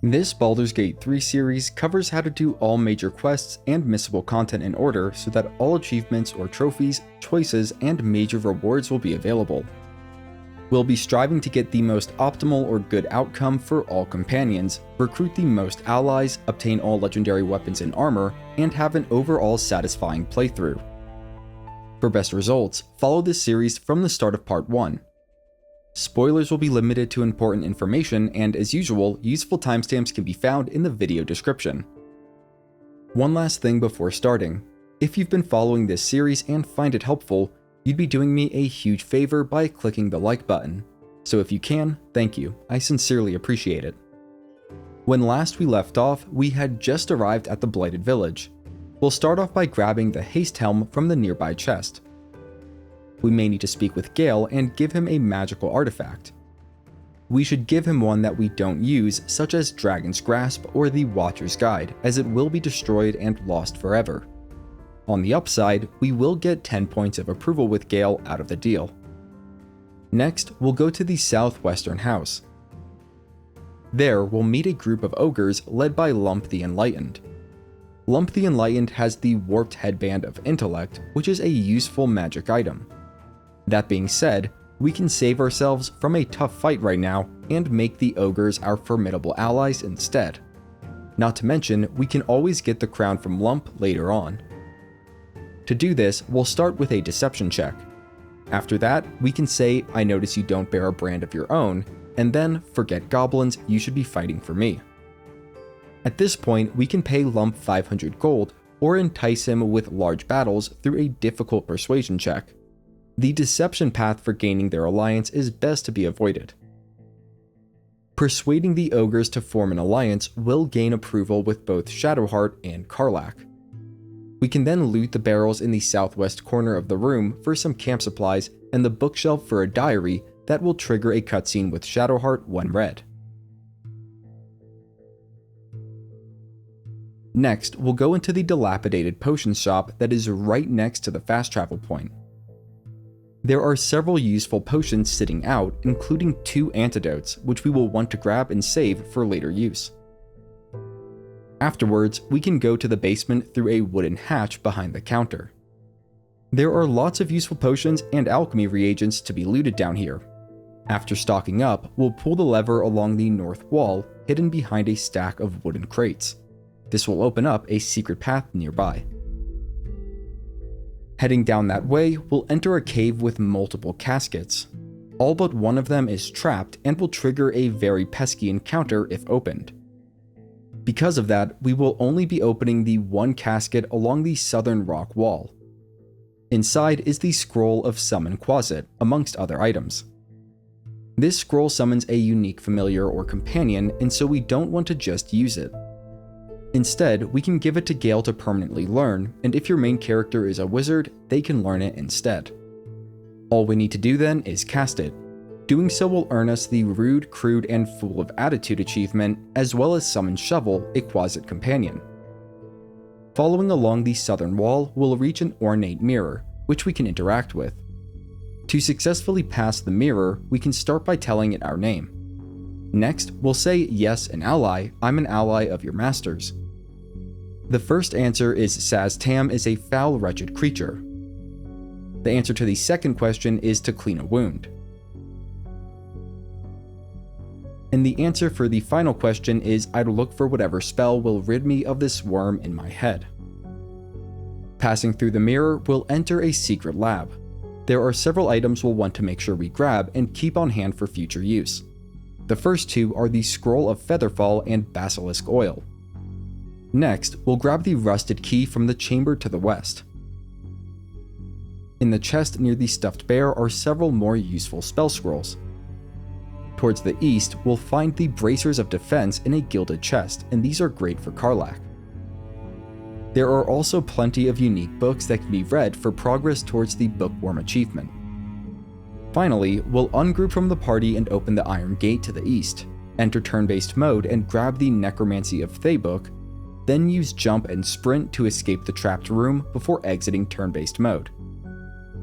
This Baldur's Gate 3 series covers how to do all major quests and missable content in order so that all achievements or trophies, choices, and major rewards will be available. We'll be striving to get the most optimal or good outcome for all companions, recruit the most allies, obtain all legendary weapons and armor, and have an overall satisfying playthrough. For best results, follow this series from the start of Part 1. Spoilers will be limited to important information, and as usual, useful timestamps can be found in the video description. One last thing before starting. If you've been following this series and find it helpful, you'd be doing me a huge favor by clicking the like button. So if you can, thank you, I sincerely appreciate it. When last we left off, we had just arrived at the Blighted Village. We'll start off by grabbing the haste helm from the nearby chest. We may need to speak with Gale and give him a magical artifact. We should give him one that we don't use, such as Dragon's Grasp or the Watcher's Guide, as it will be destroyed and lost forever. On the upside, we will get 10 points of approval with Gale out of the deal. Next, we'll go to the southwestern house. There, we'll meet a group of ogres led by Lump the Enlightened. Lump the Enlightened has the Warped Headband of Intellect, which is a useful magic item. That being said, we can save ourselves from a tough fight right now and make the ogres our formidable allies instead. Not to mention, we can always get the crown from Lump later on. To do this, we'll start with a deception check. After that, we can say, "I notice you don't bear a brand of your own," and then, "Forget goblins, you should be fighting for me." At this point, we can pay Lump 500 gold, or entice him with large battles through a difficult persuasion check. The deception path for gaining their alliance is best to be avoided. Persuading the ogres to form an alliance will gain approval with both Shadowheart and Karlach. We can then loot the barrels in the southwest corner of the room for some camp supplies and the bookshelf for a diary that will trigger a cutscene with Shadowheart when read. Next, we'll go into the dilapidated potion shop that is right next to the fast travel point. There are several useful potions sitting out, including 2 antidotes, which we will want to grab and save for later use. Afterwards, we can go to the basement through a wooden hatch behind the counter. There are lots of useful potions and alchemy reagents to be looted down here. After stocking up, we'll pull the lever along the north wall, hidden behind a stack of wooden crates. This will open up a secret path nearby. Heading down that way, we'll enter a cave with multiple caskets. All but one of them is trapped and will trigger a very pesky encounter if opened. Because of that, we will only be opening the one casket along the southern rock wall. Inside is the Scroll of Summon Quasit, amongst other items. This scroll summons a unique familiar or companion, and so we don't want to just use it. Instead, we can give it to Gale to permanently learn, and if your main character is a wizard, they can learn it instead. All we need to do then is cast it. Doing so will earn us the Rude, Crude, and Fool of Attitude achievement, as well as Summon Shovel, a Quasit companion. Following along the southern wall, we'll reach an ornate mirror, which we can interact with. To successfully pass the mirror, we can start by telling it our name. Next, we'll say, "Yes, an ally, I'm an ally of your master's." The first answer is Saz Tam is a foul, wretched creature. The answer to the second question is to clean a wound. And the answer for the final question is I'd look for whatever spell will rid me of this worm in my head. Passing through the mirror, we'll enter a secret lab. There are several items we'll want to make sure we grab and keep on hand for future use. The first 2 are the Scroll of Featherfall and Basilisk Oil. Next, we'll grab the rusted key from the chamber to the west. In the chest near the stuffed bear are several more useful spell scrolls. Towards the east, we'll find the Bracers of Defense in a gilded chest, and these are great for Karlach. There are also plenty of unique books that can be read for progress towards the Bookworm achievement. Finally, we'll ungroup from the party and open the Iron Gate to the east, enter turn-based mode and grab the Necromancy of Thay book, then use jump and sprint to escape the trapped room before exiting turn-based mode.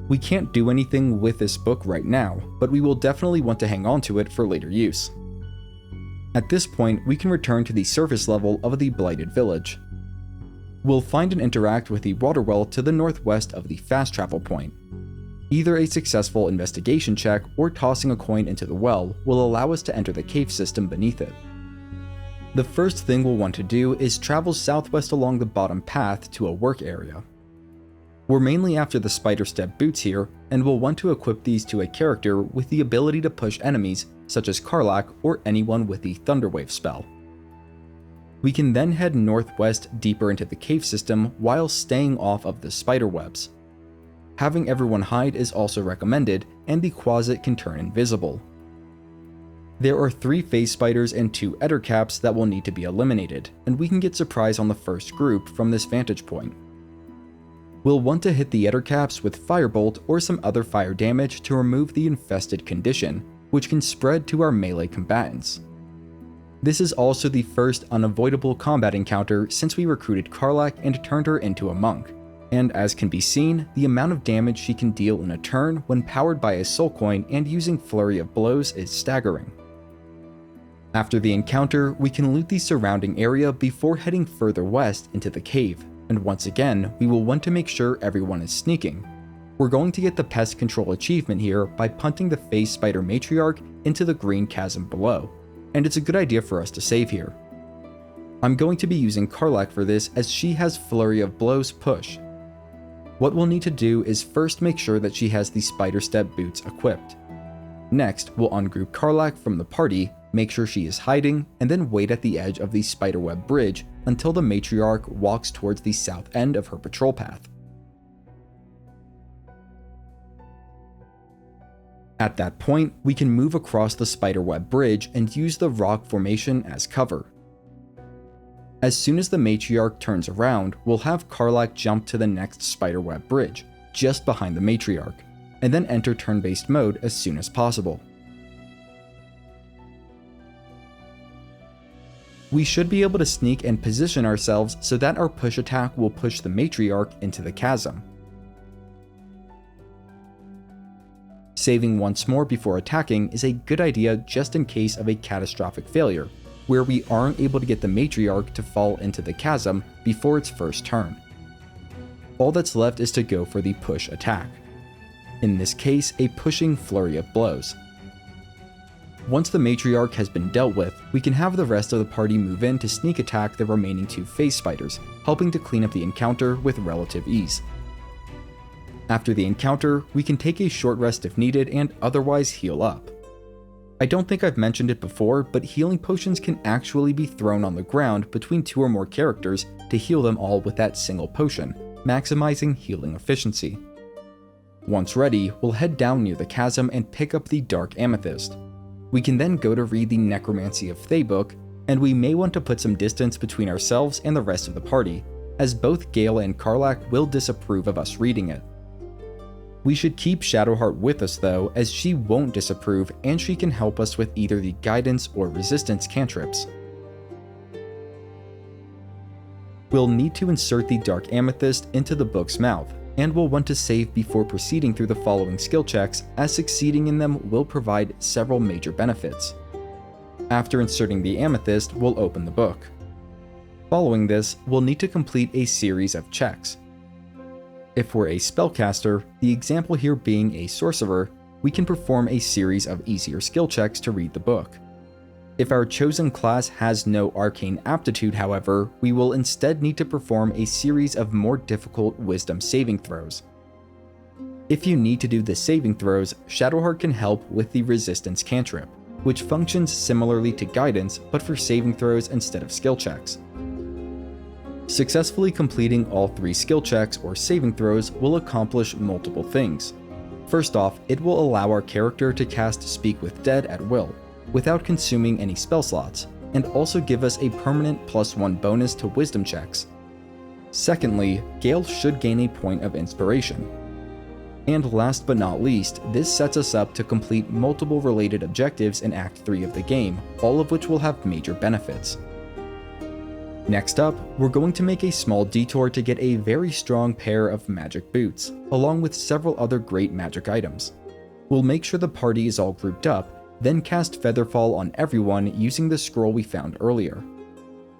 We can't do anything with this book right now, but we will definitely want to hang on to it for later use. At this point, we can return to the surface level of the Blighted Village. We'll find and interact with the water well to the northwest of the fast travel point. Either a successful investigation check or tossing a coin into the well will allow us to enter the cave system beneath it. The first thing we'll want to do is travel southwest along the bottom path to a work area. We're mainly after the Spiderstep boots here, and we'll want to equip these to a character with the ability to push enemies such as Karlach or anyone with the Thunderwave spell. We can then head northwest deeper into the cave system while staying off of the spider webs. Having everyone hide is also recommended, and the closet can turn invisible. There are 3 phase spiders and 2 ettercaps that will need to be eliminated, and we can get surprise on the first group from this vantage point. We'll want to hit the ettercaps with firebolt or some other fire damage to remove the infested condition, which can spread to our melee combatants. This is also the first unavoidable combat encounter since we recruited Karlach and turned her into a monk, and as can be seen, the amount of damage she can deal in a turn when powered by a soul coin and using flurry of blows is staggering. After the encounter, we can loot the surrounding area before heading further west into the cave, and once again, we will want to make sure everyone is sneaking. We're going to get the pest control achievement here by punting the phase spider matriarch into the green chasm below, and it's a good idea for us to save here. I'm going to be using Karlach for this as she has flurry of blows push. What we'll need to do is first make sure that she has the Spiderstep boots equipped. Next, we'll ungroup Karlach from the party, make sure she is hiding, and then wait at the edge of the spiderweb bridge until the matriarch walks towards the south end of her patrol path. At that point, we can move across the spiderweb bridge and use the rock formation as cover. As soon as the matriarch turns around, we'll have Karlach jump to the next spiderweb bridge, just behind the matriarch, and then enter turn-based mode as soon as possible. We should be able to sneak and position ourselves so that our push attack will push the matriarch into the chasm. Saving once more before attacking is a good idea just in case of a catastrophic failure, where we aren't able to get the matriarch to fall into the chasm before its first turn. All that's left is to go for the push attack. In this case, a pushing flurry of blows. Once the matriarch has been dealt with, we can have the rest of the party move in to sneak attack the remaining 2 phase spiders, helping to clean up the encounter with relative ease. After the encounter, we can take a short rest if needed and otherwise heal up. I don't think I've mentioned it before, but healing potions can actually be thrown on the ground between 2 or more characters to heal them all with that single potion, maximizing healing efficiency. Once ready, we'll head down near the chasm and pick up the Dark Amethyst. We can then go to read the Necromancy of Thay book, and we may want to put some distance between ourselves and the rest of the party, as both Gale and Karlach will disapprove of us reading it. We should keep Shadowheart with us though, as she won't disapprove and she can help us with either the guidance or resistance cantrips. We'll need to insert the Dark Amethyst into the book's mouth, and we'll want to save before proceeding through the following skill checks, as succeeding in them will provide several major benefits. After inserting the Amethyst, we'll open the book. Following this, we'll need to complete a series of checks. If we're a spellcaster, the example here being a sorcerer, we can perform a series of easier skill checks to read the book. If our chosen class has no arcane aptitude, however, we will instead need to perform a series of more difficult wisdom saving throws. If you need to do the saving throws, Shadowheart can help with the resistance cantrip, which functions similarly to guidance but for saving throws instead of skill checks. Successfully completing all 3 skill checks or saving throws will accomplish multiple things. First off, it will allow our character to cast Speak with Dead at will, without consuming any spell slots, and also give us a permanent +1 bonus to wisdom checks. Secondly, Gale should gain a point of inspiration. And last but not least, this sets us up to complete multiple related objectives in Act 3 of the game, all of which will have major benefits. Next up, we're going to make a small detour to get a very strong pair of magic boots, along with several other great magic items. We'll make sure the party is all grouped up, then cast Featherfall on everyone using the scroll we found earlier.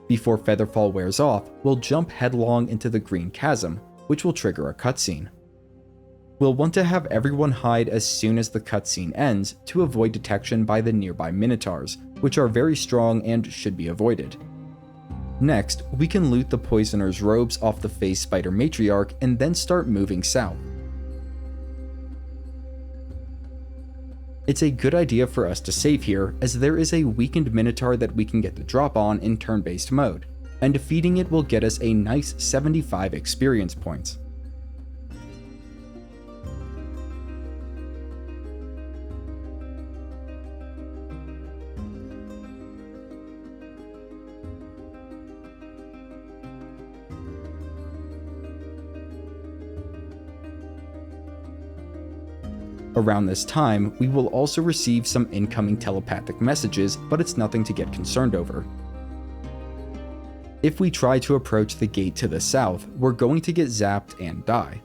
Before Featherfall wears off, we'll jump headlong into the green chasm, which will trigger a cutscene. We'll want to have everyone hide as soon as the cutscene ends to avoid detection by the nearby Minotaurs, which are very strong and should be avoided. Next, we can loot the Poisoner's robes off the Phase Spider Matriarch and then start moving south. It's a good idea for us to save here, as there is a weakened Minotaur that we can get the drop on in turn-based mode, and defeating it will get us a nice 75 experience points. Around this time, we will also receive some incoming telepathic messages, but it's nothing to get concerned over. If we try to approach the gate to the south, we're going to get zapped and die.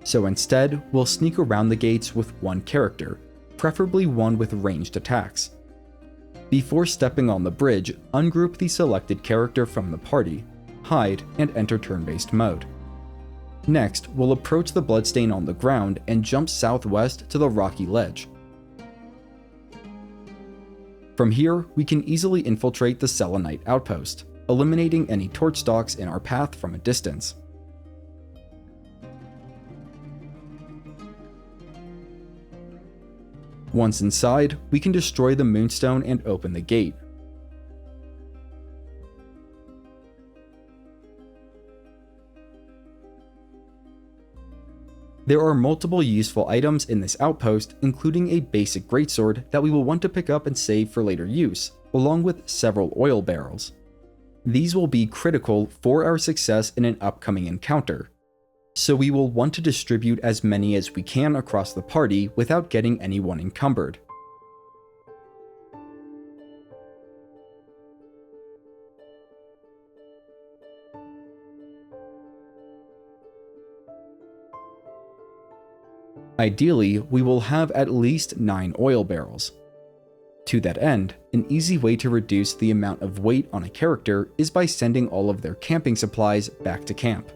So instead, we'll sneak around the gates with one character, preferably one with ranged attacks. Before stepping on the bridge, ungroup the selected character from the party, hide, and enter turn-based mode. Next, we'll approach the bloodstain on the ground and jump southwest to the rocky ledge. From here, we can easily infiltrate the Selunite outpost, eliminating any torch stalks in our path from a distance. Once inside, we can destroy the Moonstone and open the gate. There are multiple useful items in this outpost, including a basic greatsword that we will want to pick up and save for later use, along with several oil barrels. These will be critical for our success in an upcoming encounter, so we will want to distribute as many as we can across the party without getting anyone encumbered. Ideally, we will have at least 9 oil barrels. To that end, an easy way to reduce the amount of weight on a character is by sending all of their camping supplies back to camp.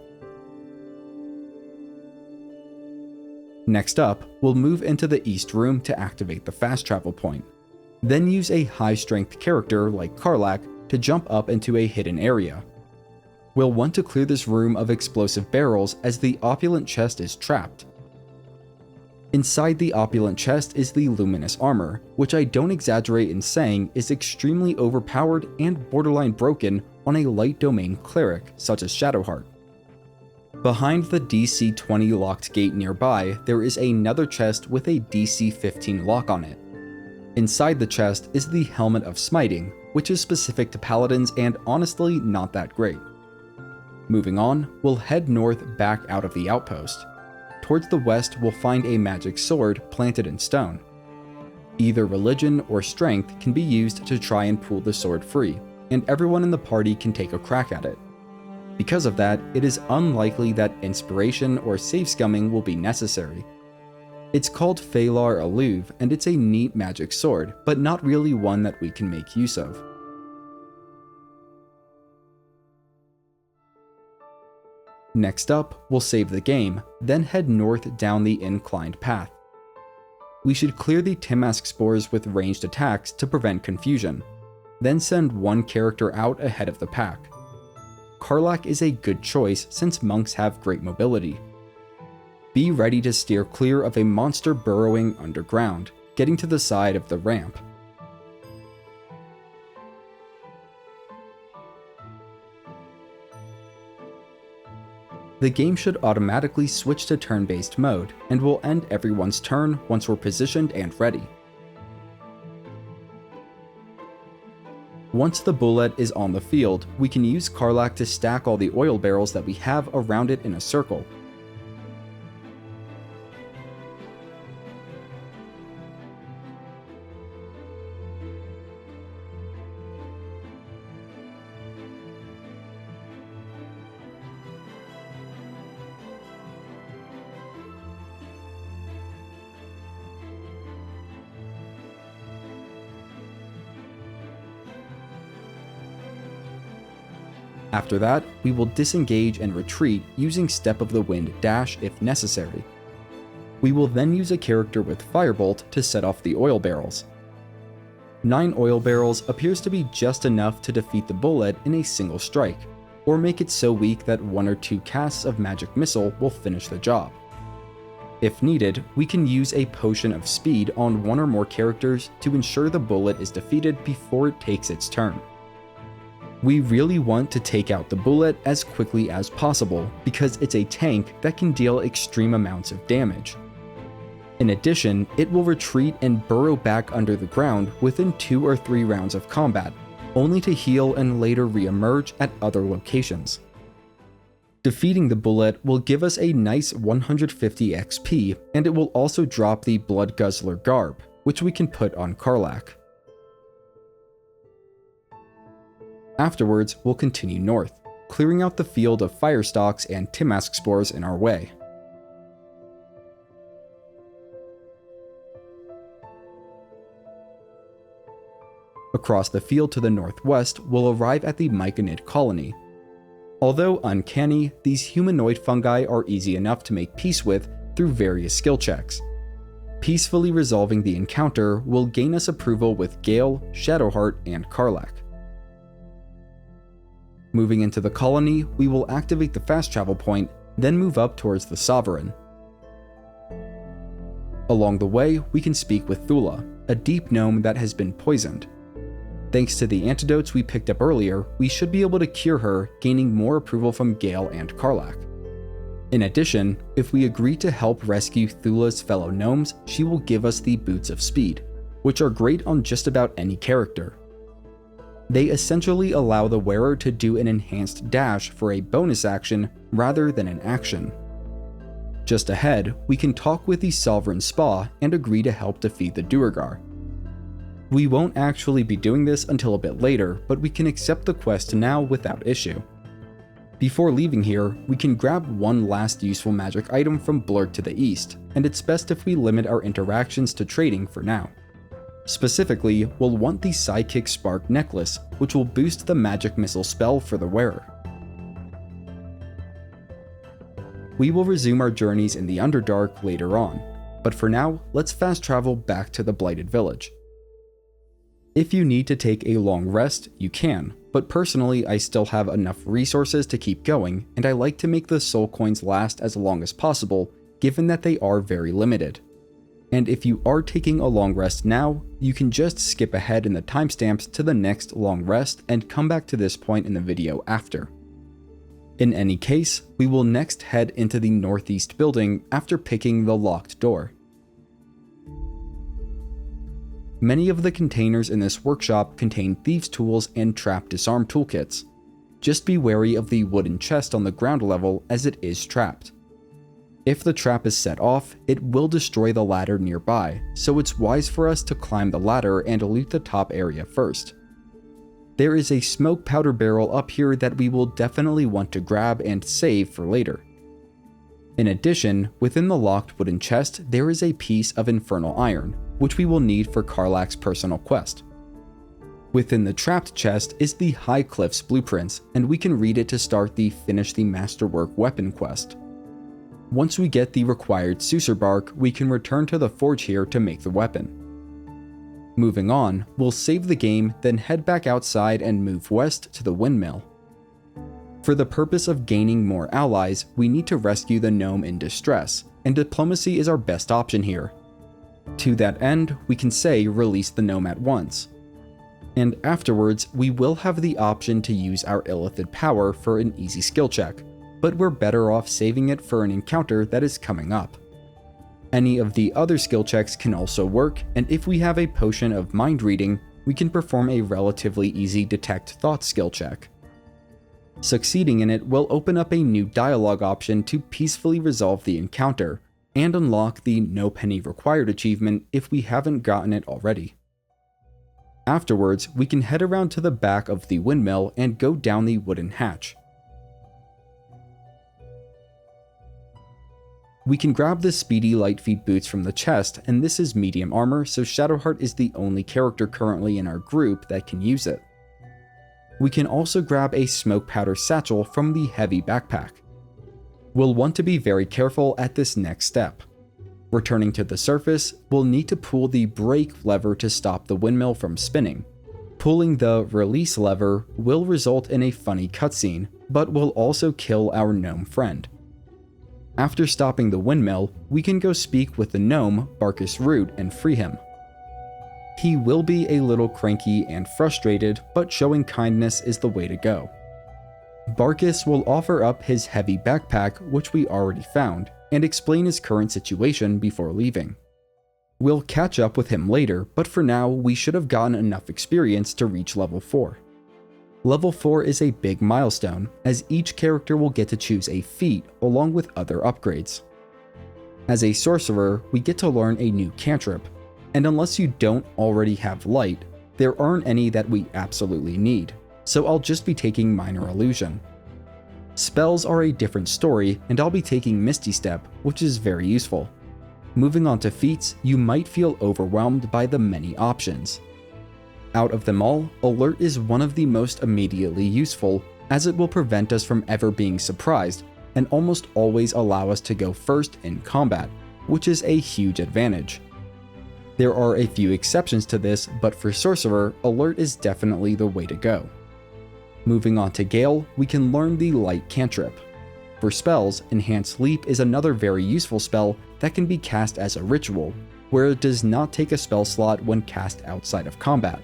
Next up, we'll move into the East Room to activate the fast travel point, then use a high-strength character like Karlach to jump up into a hidden area. We'll want to clear this room of explosive barrels as the opulent chest is trapped. Inside the opulent chest is the Luminous armor, which I don't exaggerate in saying is extremely overpowered and borderline broken on a light domain cleric such as Shadowheart. Behind the DC 20 locked gate nearby, there is another chest with a DC 15 lock on it. Inside the chest is the Helmet of Smiting, which is specific to paladins and honestly not that great. Moving on, we'll head north back out of the outpost. Towards the west, we'll find a magic sword planted in stone. Either religion or strength can be used to try and pull the sword free, and everyone in the party can take a crack at it. Because of that, it is unlikely that inspiration or save scumming will be necessary. It's called Phalar Aluve, and it's a neat magic sword, but not really one that we can make use of. Next up, we'll save the game, then head north down the inclined path. We should clear the Timask spores with ranged attacks to prevent confusion, then send one character out ahead of the pack. Karlach is a good choice since monks have great mobility. Be ready to steer clear of a monster burrowing underground, getting to the side of the ramp. The game should automatically switch to turn-based mode, and will end everyone's turn once we're positioned and ready. Once the Boulette is on the field, we can use Karlach to stack all the oil barrels that we have around it in a circle. After that, we will disengage and retreat using Step of the Wind dash if necessary. We will then use a character with Firebolt to set off the oil barrels. 9 oil barrels appears to be just enough to defeat the Boulette in a single strike, or make it so weak that 1 or 2 casts of Magic Missile will finish the job. If needed, we can use a Potion of Speed on 1 or more characters to ensure the Boulette is defeated before it takes its turn. We really want to take out the Boulette as quickly as possible because it's a tank that can deal extreme amounts of damage. In addition, it will retreat and burrow back under the ground within 2 or 3 rounds of combat, only to heal and later re-emerge at other locations. Defeating the Boulette will give us a nice 150 XP, and it will also drop the Bloodguzzler Garb, which we can put on Karlach. Afterwards, we'll continue north, clearing out the field of Firestalks and Timask Spores in our way. Across the field to the northwest, we'll arrive at the Myconid colony. Although uncanny, these humanoid fungi are easy enough to make peace with through various skill checks. Peacefully resolving the encounter will gain us approval with Gale, Shadowheart, and Karlach. Moving into the colony, we will activate the fast travel point, then move up towards the Sovereign. Along the way, we can speak with Thula, a deep gnome that has been poisoned. Thanks to the antidotes we picked up earlier, we should be able to cure her, gaining more approval from Gale and Karlach. In addition, if we agree to help rescue Thula's fellow gnomes, she will give us the Boots of Speed, which are great on just about any character. They essentially allow the wearer to do an enhanced dash for a bonus action rather than an action. Just ahead, we can talk with the Sovereign Spa and agree to help defeat the Duergar. We won't actually be doing this until a bit later, but we can accept the quest now without issue. Before leaving here, we can grab one last useful magic item from Blurred to the east, and it's best if we limit our interactions to trading for now. Specifically, we'll want the Psychic Spark Necklace, which will boost the Magic Missile spell for the wearer. We will resume our journeys in the Underdark later on, but for now, let's fast travel back to the Blighted Village. If you need to take a long rest, you can, but personally I still have enough resources to keep going, and I like to make the soul coins last as long as possible, given that they are very limited. And if you are taking a long rest now, you can just skip ahead in the timestamps to the next long rest and come back to this point in the video after. In any case, we will next head into the northeast building after picking the locked door. Many of the containers in this workshop contain thieves' tools and trap disarm toolkits. Just be wary of the wooden chest on the ground level as it is trapped. If the trap is set off, it will destroy the ladder nearby, so it's wise for us to climb the ladder and loot the top area first. There is a smoke powder barrel up here that we will definitely want to grab and save for later. In addition, within the locked wooden chest, there is a piece of infernal iron, which we will need for Karlach's personal quest. Within the trapped chest is the High Cliffs blueprints, and we can read it to start the Finish the Masterwork weapon quest. Once we get the required Sucer bark, we can return to the forge here to make the weapon. Moving on, we'll save the game, then head back outside and move west to the windmill. For the purpose of gaining more allies, we need to rescue the gnome in distress, and diplomacy is our best option here. To that end, we can say release the gnome at once. And afterwards, we will have the option to use our Illithid power for an easy skill check, but we're better off saving it for an encounter that is coming up. Any of the other skill checks can also work, and if we have a potion of mind reading, we can perform a relatively easy detect thoughts skill check. Succeeding in it will open up a new dialogue option to peacefully resolve the encounter, and unlock the No Penny Required achievement if we haven't gotten it already. Afterwards, we can head around to the back of the windmill and go down the wooden hatch. We can grab the Speedy Lightfeet boots from the chest, and this is medium armor, so Shadowheart is the only character currently in our group that can use it. We can also grab a smoke powder satchel from the heavy backpack. We'll want to be very careful at this next step. Returning to the surface, we'll need to pull the brake lever to stop the windmill from spinning. Pulling the release lever will result in a funny cutscene, but will also kill our gnome friend. After stopping the windmill, we can go speak with the gnome Barkus Root and free him. He will be a little cranky and frustrated, but showing kindness is the way to go. Barkus will offer up his heavy backpack, which we already found, and explain his current situation before leaving. We'll catch up with him later, but for now we should have gotten enough experience to reach level 4. Level 4 is a big milestone, as each character will get to choose a feat along with other upgrades. As a sorcerer, we get to learn a new cantrip, and unless you don't already have light, there aren't any that we absolutely need, so I'll just be taking Minor Illusion. Spells are a different story, and I'll be taking Misty Step, which is very useful. Moving on to feats, you might feel overwhelmed by the many options. Out of them all, Alert is one of the most immediately useful, as it will prevent us from ever being surprised, and almost always allow us to go first in combat, which is a huge advantage. There are a few exceptions to this, but for Sorcerer, Alert is definitely the way to go. Moving on to Gale, we can learn the Light cantrip. For spells, Enhanced Leap is another very useful spell that can be cast as a ritual, where it does not take a spell slot when cast outside of combat.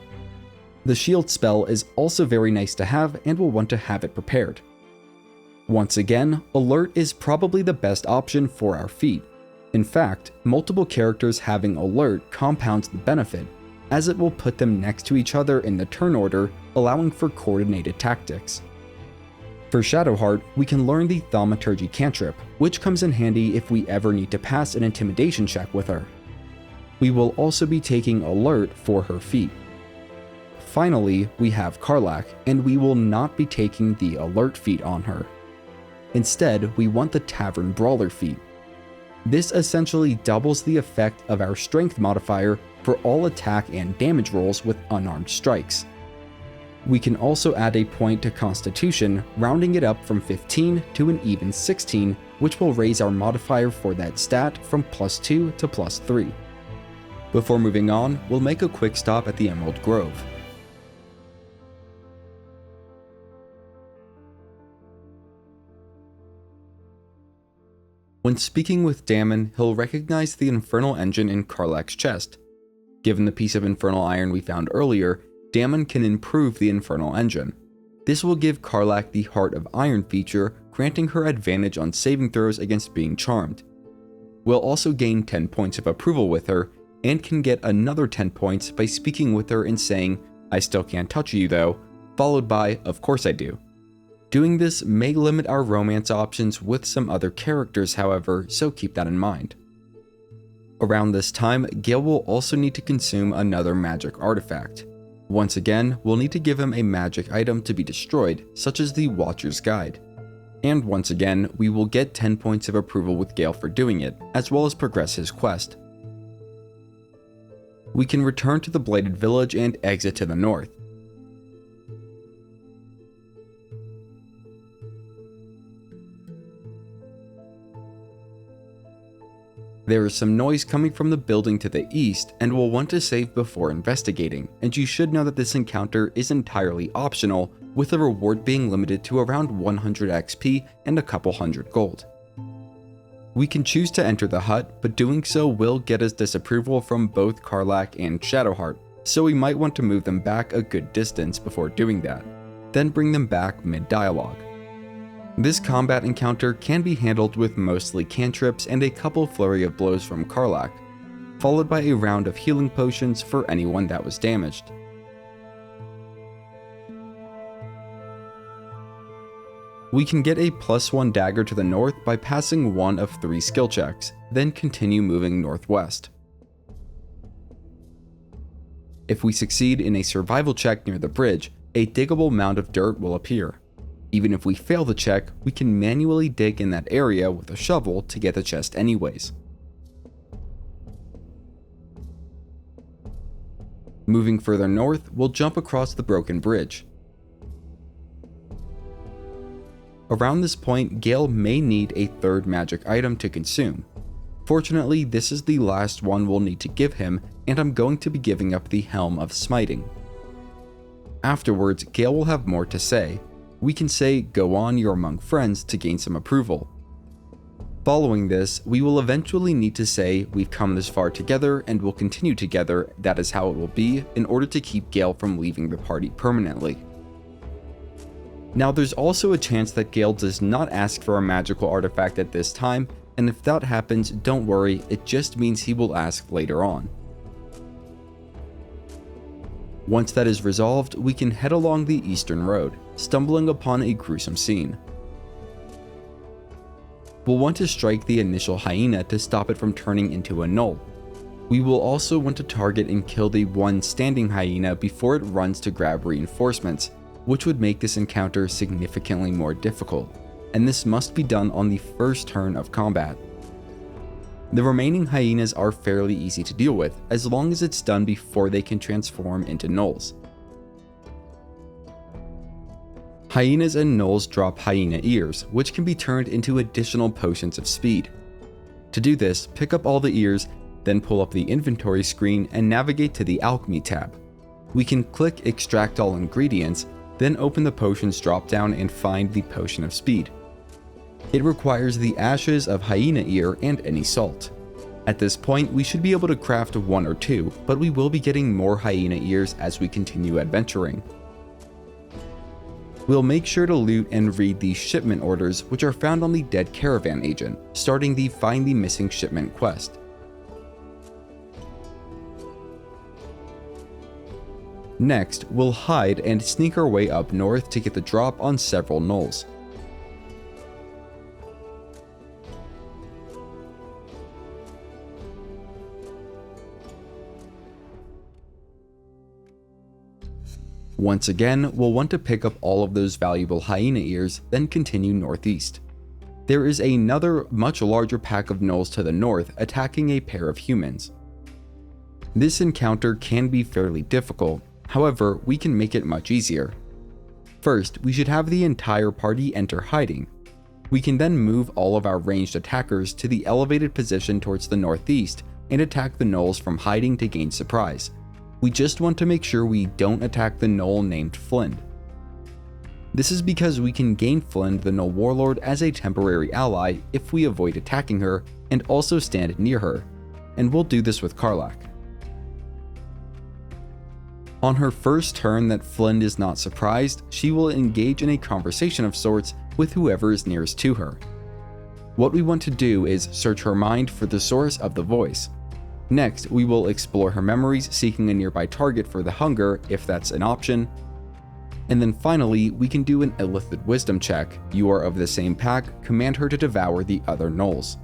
The Shield spell is also very nice to have and will want to have it prepared. Once again, Alert is probably the best option for our feat. In fact, multiple characters having Alert compounds the benefit, as it will put them next to each other in the turn order, allowing for coordinated tactics. For Shadowheart, we can learn the Thaumaturgy cantrip, which comes in handy if we ever need to pass an intimidation check with her. We will also be taking Alert for her feat. Finally, we have Karlach, and we will not be taking the Alert feat on her. Instead, we want the Tavern Brawler feat. This essentially doubles the effect of our strength modifier for all attack and damage rolls with unarmed strikes. We can also add a point to Constitution, rounding it up from 15 to an even 16, which will raise our modifier for that stat from +2 to +3. Before moving on, we'll make a quick stop at the Emerald Grove. When speaking with Dammon, he'll recognize the Infernal engine in Karlach's chest. Given the piece of Infernal iron we found earlier, Dammon can improve the Infernal engine. This will give Karlach the Heart of Iron feature, granting her advantage on saving throws against being charmed. We'll also gain 10 points of approval with her, and can get another 10 points by speaking with her and saying, "I still can't touch you though," followed by, "Of course I do." Doing this may limit our romance options with some other characters, however, so keep that in mind. Around this time, Gale will also need to consume another magic artifact. Once again, we'll need to give him a magic item to be destroyed, such as the Watcher's Guide. And once again, we will get 10 points of approval with Gale for doing it, as well as progress his quest. We can return to the Blighted Village and exit to the north. There is some noise coming from the building to the east, and we'll want to save before investigating, and you should know that this encounter is entirely optional, with the reward being limited to around 100 XP and a couple hundred gold. We can choose to enter the hut, but doing so will get us disapproval from both Karlach and Shadowheart, so we might want to move them back a good distance before doing that, then bring them back mid-dialogue. This combat encounter can be handled with mostly cantrips and a couple flurry of blows from Karlach, followed by a round of healing potions for anyone that was damaged. We can get a +1 dagger to the north by passing one of 3 skill checks, then continue moving northwest. If we succeed in a survival check near the bridge, a diggable mound of dirt will appear. Even if we fail the check, we can manually dig in that area with a shovel to get the chest anyways. Moving further north, we'll jump across the broken bridge. Around this point, Gale may need a third magic item to consume. Fortunately, this is the last one we'll need to give him, and I'm going to be giving up the Helm of Smiting. Afterwards, Gale will have more to say. We can say, "Go on, you're among friends," to gain some approval. Following this, we will eventually need to say, "We've come this far together and will continue together, that is how it will be," in order to keep Gale from leaving the party permanently. Now, there's also a chance that Gale does not ask for a magical artifact at this time, and if that happens, don't worry, it just means he will ask later on. Once that is resolved, we can head along the eastern road, stumbling upon a gruesome scene. We'll want to strike the initial hyena to stop it from turning into a gnoll. We will also want to target and kill the one standing hyena before it runs to grab reinforcements, which would make this encounter significantly more difficult, and this must be done on the first turn of combat. The remaining hyenas are fairly easy to deal with, as long as it's done before they can transform into gnolls. Hyenas and gnolls drop hyena ears, which can be turned into additional potions of speed. To do this, pick up all the ears, then pull up the inventory screen and navigate to the Alchemy tab. We can click Extract All Ingredients, then open the Potions dropdown and find the Potion of Speed. It requires the ashes of hyena ear and any salt. At this point, we should be able to craft one or two, but we will be getting more hyena ears as we continue adventuring. We'll make sure to loot and read the shipment orders, which are found on the dead caravan agent, starting the Find the Missing Shipment quest. Next, we'll hide and sneak our way up north to get the drop on several gnolls. Once again, we'll want to pick up all of those valuable hyena ears, then continue northeast. There is another much larger pack of gnolls to the north attacking a pair of humans. This encounter can be fairly difficult, however, we can make it much easier. First, we should have the entire party enter hiding. We can then move all of our ranged attackers to the elevated position towards the northeast and attack the gnolls from hiding to gain surprise. We just want to make sure we don't attack the gnoll named Flind. This is because we can gain Flind the Gnoll Warlord as a temporary ally if we avoid attacking her and also stand near her, and we'll do this with Karlach. On her first turn that Flind is not surprised, she will engage in a conversation of sorts with whoever is nearest to her. What we want to do is search her mind for the source of the voice. Next, we will explore her memories, seeking a nearby target for the hunger, if that's an option. And then finally, we can do an Illithid Wisdom check. You are of the same pack, command her to devour the other gnolls.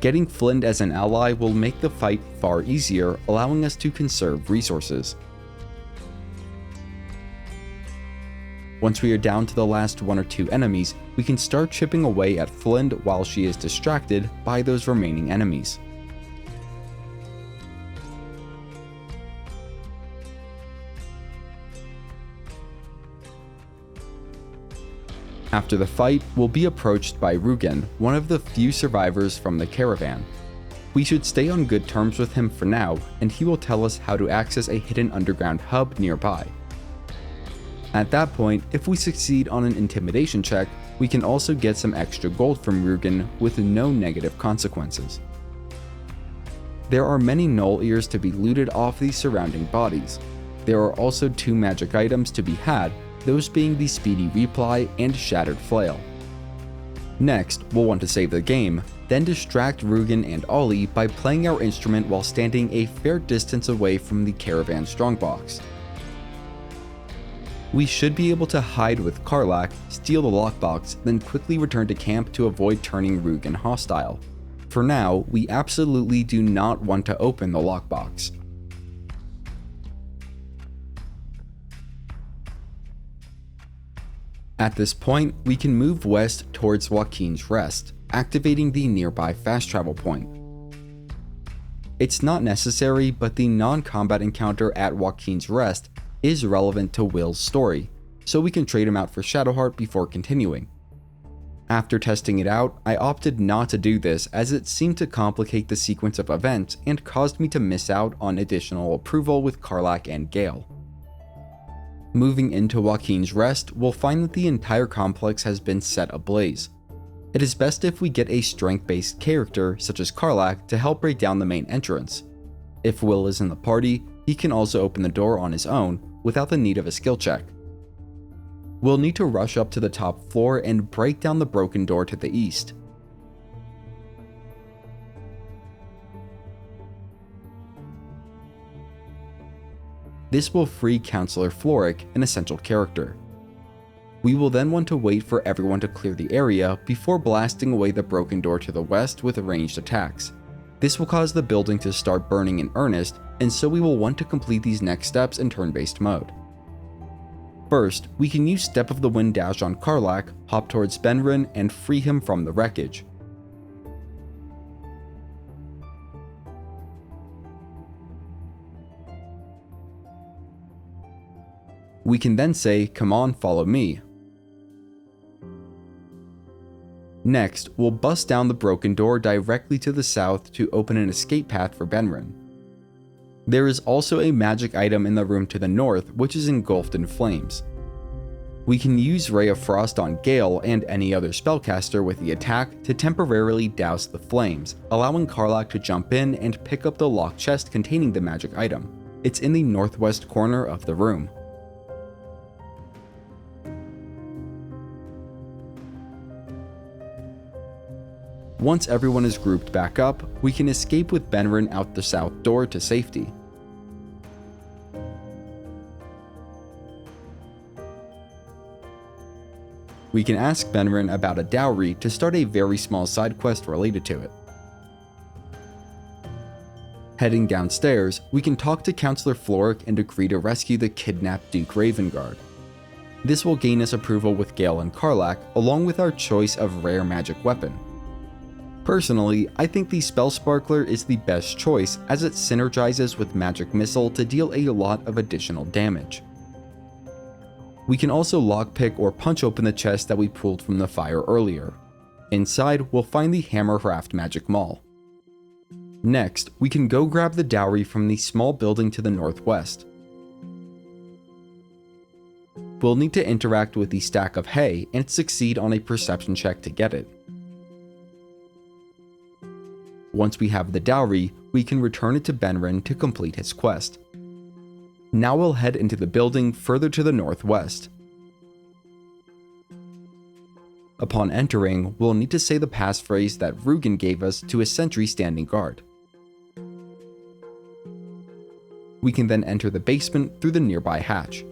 Getting Flind as an ally will make the fight far easier, allowing us to conserve resources. Once we are down to the last one or two enemies, we can start chipping away at Flind while she is distracted by those remaining enemies. After the fight, we'll be approached by Rugen, one of the few survivors from the caravan. We should stay on good terms with him for now, and he will tell us how to access a hidden underground hub nearby. At that point, if we succeed on an intimidation check, we can also get some extra gold from Rugen with no negative consequences. There are many gnoll ears to be looted off the surrounding bodies. There are also two magic items to be had, those being the Speedy Reply and Shattered Flail. Next, we'll want to save the game, then distract Rugen and Ollie by playing our instrument while standing a fair distance away from the caravan strongbox. We should be able to hide with Karlach, steal the lockbox, then quickly return to camp to avoid turning Rugen hostile. For now, we absolutely do not want to open the lockbox. At this point, we can move west towards Waukeen's Rest, activating the nearby fast travel point. It's not necessary, but the non-combat encounter at Waukeen's Rest is relevant to Will's story. so we can trade him out for Shadowheart before continuing. After testing it out, I opted not to do this as it seemed to complicate the sequence of events and caused me to miss out on additional approval with Karlach and Gale. Moving into Waukeen's Rest, we'll find that the entire complex has been set ablaze. It is best if we get a strength-based character such as Karlach to help break down the main entrance. If Will is in the party, he can also open the door on his own without the need of a skill check. We'll need to rush up to the top floor and break down the broken door to the east. This will free Counselor Floric, an essential character. We will then want to wait for everyone to clear the area before blasting away the broken door to the west with ranged attacks. This will cause the building to start burning in earnest, and so we will want to complete these next steps in turn-based mode. First, we can use Step of the Wind Dash on Karlach, hop towards Benrin, and free him from the wreckage. We can then say, "Come on, follow me." Next, we'll bust down the broken door directly to the south to open an escape path for Benrin. There is also a magic item in the room to the north which is engulfed in flames. We can use Ray of Frost on Gale and any other spellcaster with the attack to temporarily douse the flames, allowing Karlach to jump in and pick up the locked chest containing the magic item. It's in the northwest corner of the room. Once everyone is grouped back up, we can escape with Benrin out the south door to safety. We can ask Benrin about a dowry to start a very small side quest related to it. Heading downstairs, we can talk to Counselor Floric and agree to rescue the kidnapped Duke Ravengard. This will gain us approval with Gale and Karlach, along with our choice of rare magic weapon. Personally, I think the Spell Sparkler is the best choice as it synergizes with Magic Missile to deal a lot of additional damage. We can also lockpick or punch open the chest that we pulled from the fire earlier. Inside, we'll find the Hammercraft Magic Maul. Next, we can go grab the dowry from the small building to the northwest. We'll need to interact with the stack of hay and succeed on a perception check to get it. Once we have the dowry, we can return it to Benrin to complete his quest. Now we'll head into the building further to the northwest. Upon entering, we'll need to say the passphrase that Rugen gave us to a sentry standing guard. We can then enter the basement through the nearby hatch.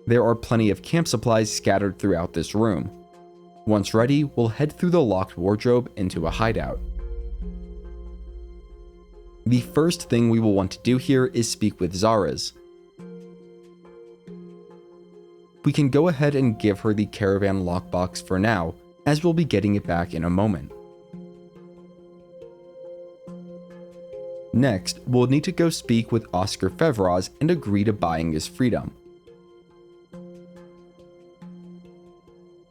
There are plenty of camp supplies scattered throughout this room. Once ready, we'll head through the locked wardrobe into a hideout. The first thing we will want to do here is speak with Zaraz. We can go ahead and give her the caravan lockbox for now, as we'll be getting it back in a moment. Next, we'll need to go speak with Oscar Fevraz and agree to buying his freedom.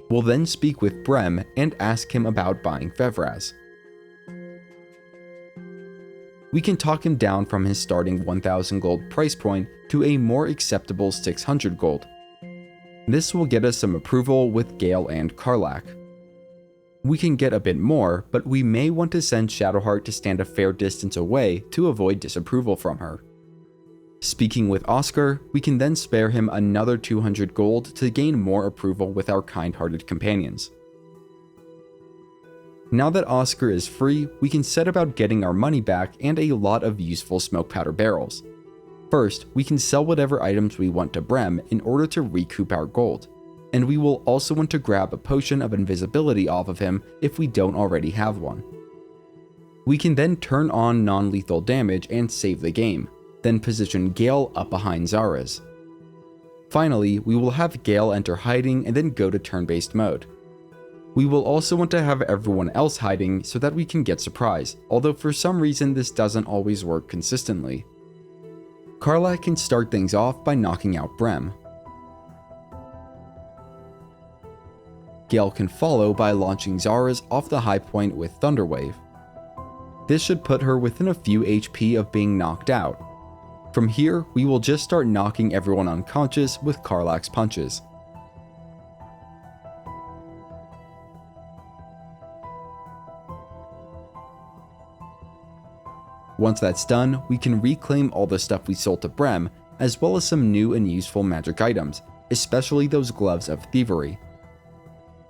We'll then speak with Brem and ask him about buying Fevraz. We can talk him down from his starting 1000 gold price point to a more acceptable 600 gold. This will get us some approval with Gale and Karlach. We can get a bit more, but we may want to send Shadowheart to stand a fair distance away to avoid disapproval from her. Speaking with Oscar, we can then spare him another 200 gold to gain more approval with our kind-hearted companions. Now that Oscar is free, we can set about getting our money back and a lot of useful smoke powder barrels. First, we can sell whatever items we want to Brem in order to recoup our gold, and we will also want to grab a potion of invisibility off of him if we don't already have one. We can then turn on non-lethal damage and save the game, then position Gale up behind Zaraz. Finally, we will have Gale enter hiding and then go to turn-based mode. We will also want to have everyone else hiding so that we can get surprise, although for some reason this doesn't always work consistently. Karlach can start things off by knocking out Brem. Gale can follow by launching Zara's off the high point with Thunderwave. This should put her within a few HP of being knocked out. From here, we will just start knocking everyone unconscious with Karlach's punches. Once that's done, we can reclaim all the stuff we sold to Brem, as well as some new and useful magic items, especially those gloves of thievery.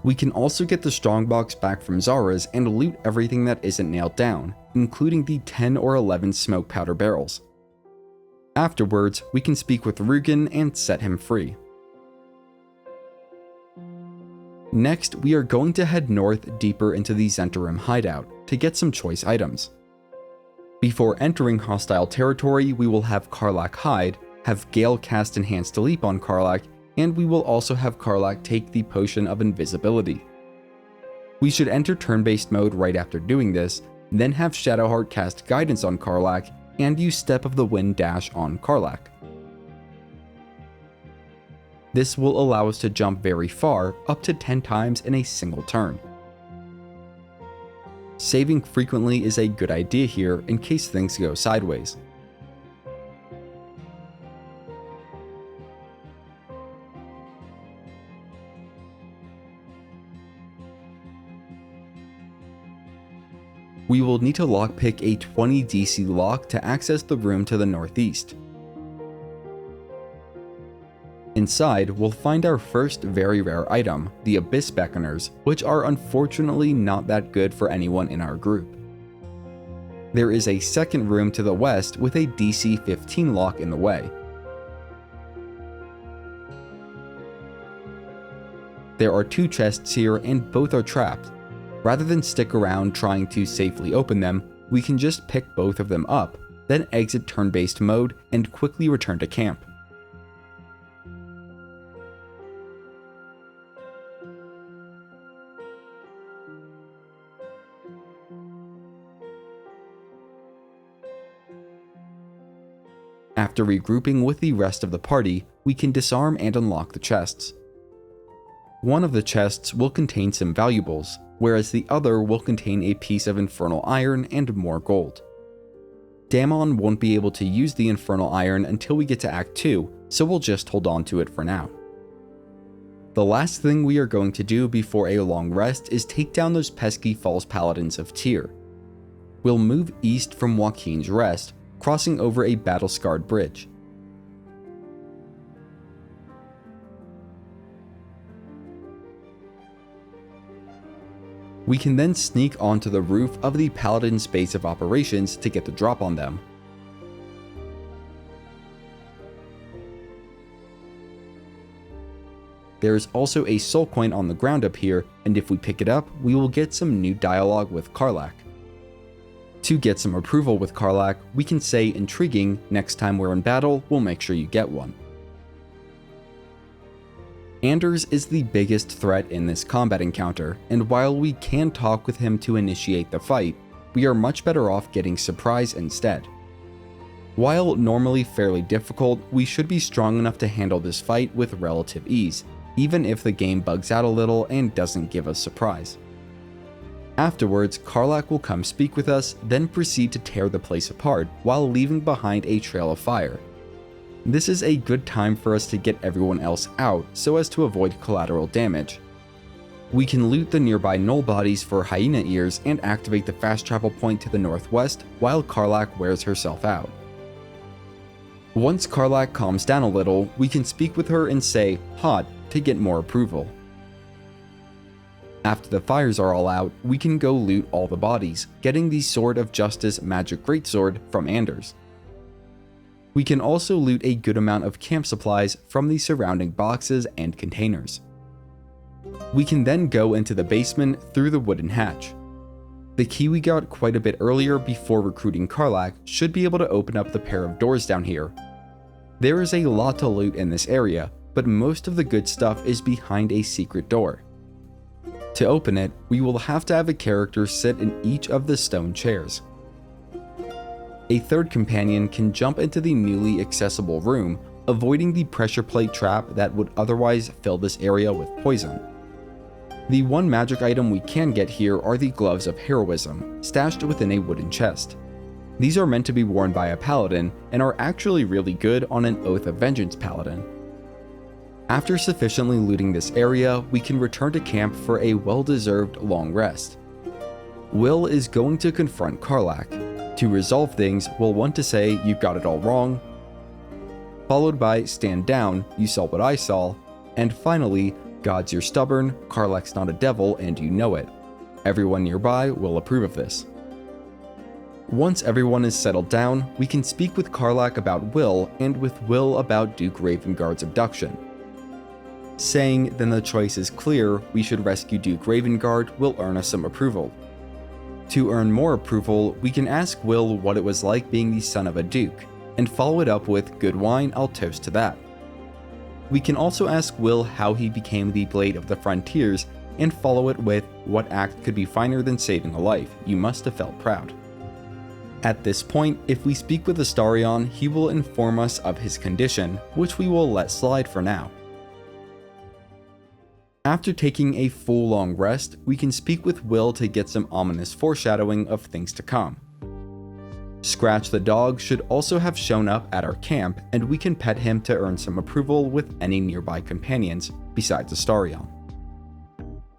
We can also get the strongbox back from Zara's and loot everything that isn't nailed down, including the 10 or 11 smoke powder barrels. Afterwards, we can speak with Rugen and set him free. Next, we are going to head north deeper into the Zhentarim hideout to get some choice items. Before entering hostile territory, we will have Karlach hide, have Gale cast Enhanced Leap on Karlach, and we will also have Karlach take the Potion of Invisibility. We should enter turn-based mode right after doing this, then have Shadowheart cast Guidance on Karlach, and use Step of the Wind dash on Karlach. This will allow us to jump very far, up to 10 times in a single turn. Saving frequently is a good idea here in case things go sideways. We will need to lockpick a 20 DC lock to access the room to the northeast. Inside, we'll find our first very rare item, the Abyss Beckoners, which are unfortunately not that good for anyone in our group. There is a second room to the west with a DC 15 lock in the way. There are 2 chests here and both are trapped. Rather than stick around trying to safely open them, we can just pick both of them up, then exit turn-based mode and quickly return to camp. After regrouping with the rest of the party, we can disarm and unlock the chests. One of the chests will contain some valuables, whereas the other will contain a piece of Infernal Iron and more gold. Damon won't be able to use the Infernal Iron until we get to Act 2, so we'll just hold on to it for now. The last thing we are going to do before a long rest is take down those pesky false paladins of Tyr. We'll move east from Waukeen's Rest, crossing over a battle-scarred bridge. We can then sneak onto the roof of the Paladin's base of operations to get the drop on them. There is also a soul coin on the ground up here, and if we pick it up, we will get some new dialogue with Karlach. To get some approval with Karlach, we can say intriguing, next time we're in battle, we'll make sure you get one. Anders is the biggest threat in this combat encounter, and while we can talk with him to initiate the fight, we are much better off getting surprise instead. While normally fairly difficult, we should be strong enough to handle this fight with relative ease, even if the game bugs out a little and doesn't give us surprise. Afterwards, Karlach will come speak with us, then proceed to tear the place apart while leaving behind a trail of fire. This is a good time for us to get everyone else out so as to avoid collateral damage. We can loot the nearby gnoll bodies for hyena ears and activate the fast travel point to the northwest while Karlach wears herself out. Once Karlach calms down a little, we can speak with her and say "hot" to get more approval. After the fires are all out, we can go loot all the bodies, getting the Sword of Justice Magic Greatsword from Anders. We can also loot a good amount of camp supplies from the surrounding boxes and containers. We can then go into the basement through the wooden hatch. The key we got quite a bit earlier before recruiting Karlach should be able to open up the pair of doors down here. There is a lot to loot in this area, but most of the good stuff is behind a secret door. To open it, we will have to have a character sit in each of the stone chairs. A third companion can jump into the newly accessible room, avoiding the pressure plate trap that would otherwise fill this area with poison. The one magic item we can get here are the Gloves of Heroism, stashed within a wooden chest. These are meant to be worn by a paladin and are actually really good on an Oath of Vengeance paladin. After sufficiently looting this area, we can return to camp for a well-deserved long rest. Will is going to confront Karlach. To resolve things, we'll want to say "you got it all wrong," followed by "stand down, you saw what I saw," and finally, "Gods, you're stubborn, Karlach's not a devil and you know it." Everyone nearby will approve of this. Once everyone is settled down, we can speak with Karlach about Will and with Will about Duke Ravengard's abduction. Saying "then the choice is clear, we should rescue Duke Ravengard" will earn us some approval. To earn more approval, we can ask Will what it was like being the son of a duke, and follow it up with "good wine, I'll toast to that." We can also ask Will how he became the Blade of the Frontiers, and follow it with "what act could be finer than saving a life, you must have felt proud." At this point, if we speak with Astarion, he will inform us of his condition, which we will let slide for now. After taking a full long rest, we can speak with Will to get some ominous foreshadowing of things to come. Scratch the dog should also have shown up at our camp, and we can pet him to earn some approval with any nearby companions, besides Astarion.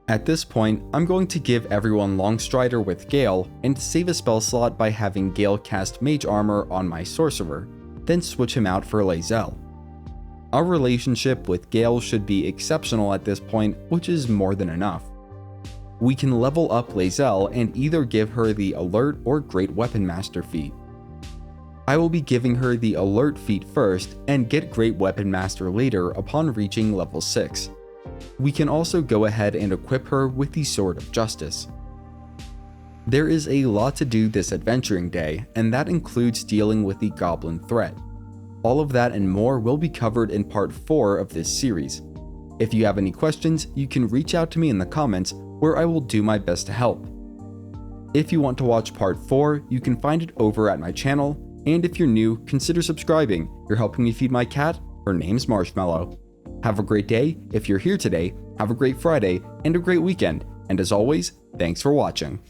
At this point, I'm going to give everyone Longstrider with Gale, and save a spell slot by having Gale cast Mage Armor on my Sorcerer, then switch him out for Lae'zel. Our relationship with Gale should be exceptional at this point, which is more than enough. We can level up Lae'zel and either give her the Alert or Great Weapon Master feat. I will be giving her the Alert feat first and get Great Weapon Master later upon reaching level 6. We can also go ahead and equip her with the Sword of Justice. There is a lot to do this adventuring day, and that includes dealing with the Goblin threat. All of that and more will be covered in part 4 of this series. If you have any questions, you can reach out to me in the comments, where I will do my best to help. If you want to watch part 4, you can find it over at my channel, and if you're new, consider subscribing. You're helping me feed my cat. Her name's Marshmallow. Have a great day. If you're here today, have a great Friday and a great weekend. And as always, thanks for watching.